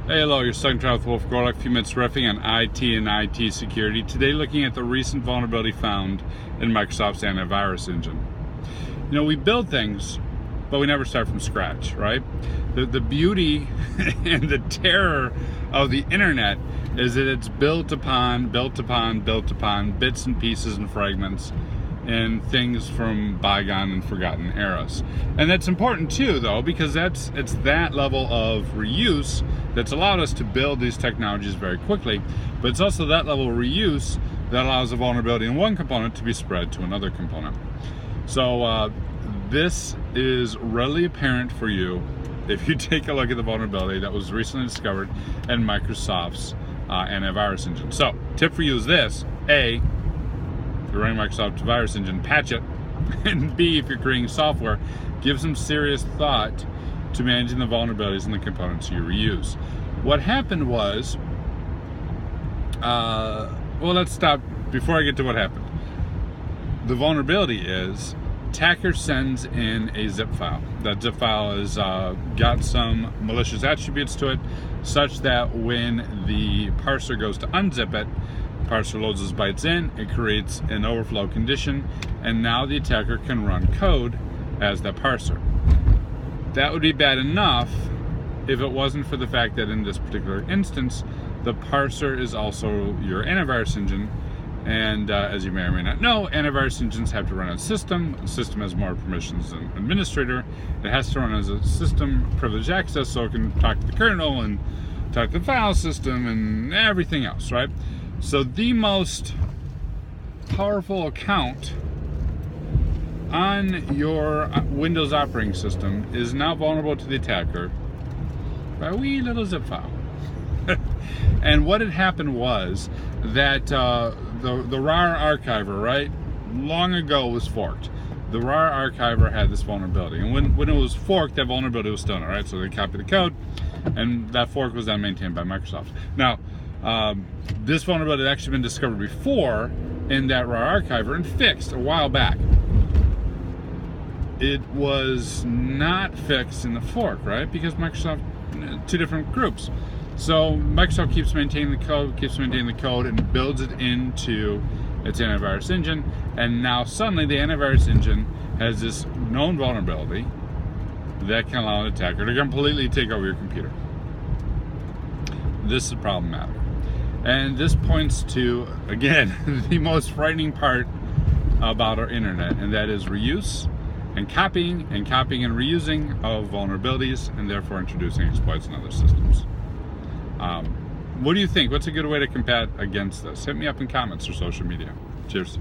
Hey, hello, you're stuck in trial with Wolf Gorlock. A few minutes riffing on IT and IT security. Today, looking at the recent vulnerability found in Microsoft's antivirus engine. You know, we build things, but we never start from scratch, right? The beauty and the terror of the internet is that it's built upon bits and pieces and fragments and things from bygone and forgotten eras. And that's important too, though, because it's that level of reuse that's allowed us to build these technologies very quickly, but it's also that level of reuse that allows a vulnerability in one component to be spread to another component. So this is readily apparent for you if you take a look at the vulnerability that was recently discovered in Microsoft's antivirus engine. So tip for you is this: A, if you're running Microsoft virus engine, patch it. And B, if you're creating software, give some serious thought to managing the vulnerabilities in the components you reuse. What happened was, well, let's stop before I get to what happened. The vulnerability is attacker sends in a zip file. That zip file has got some malicious attributes to it, such that when the parser goes to unzip it, parser loads those bytes in, it creates an overflow condition, and now the attacker can run code as that parser. That would be bad enough if it wasn't for the fact that in this particular instance, the parser is also your antivirus engine. And as you may or may not know, antivirus engines have to run on a system. The system has more permissions than administrator. It has to run as a system privileged access, so it can talk to the kernel and talk to the file system and everything else, right? So the most powerful account on your Windows operating system is now vulnerable to the attacker by a wee little zip file. And what had happened was that the RAR archiver, right, long ago was forked. The RAR archiver had this vulnerability, and when it was forked, that vulnerability was still in it, right? So they copied the code, and that fork was then maintained by Microsoft. Now, this vulnerability had actually been discovered before in that RAR archiver and fixed a while back. It was not fixed in the fork, right? Because Microsoft, two different groups. So Microsoft keeps maintaining the code, and builds it into its antivirus engine. And now suddenly the antivirus engine has this known vulnerability that can allow an attacker to completely take over your computer. This is problematic. And this points to, again, the most frightening part about our internet, and that is reuse and copying and reusing of vulnerabilities, and therefore introducing exploits in other systems. What do you think? What's a good way to combat against this? Hit me up in comments or social media. Cheers.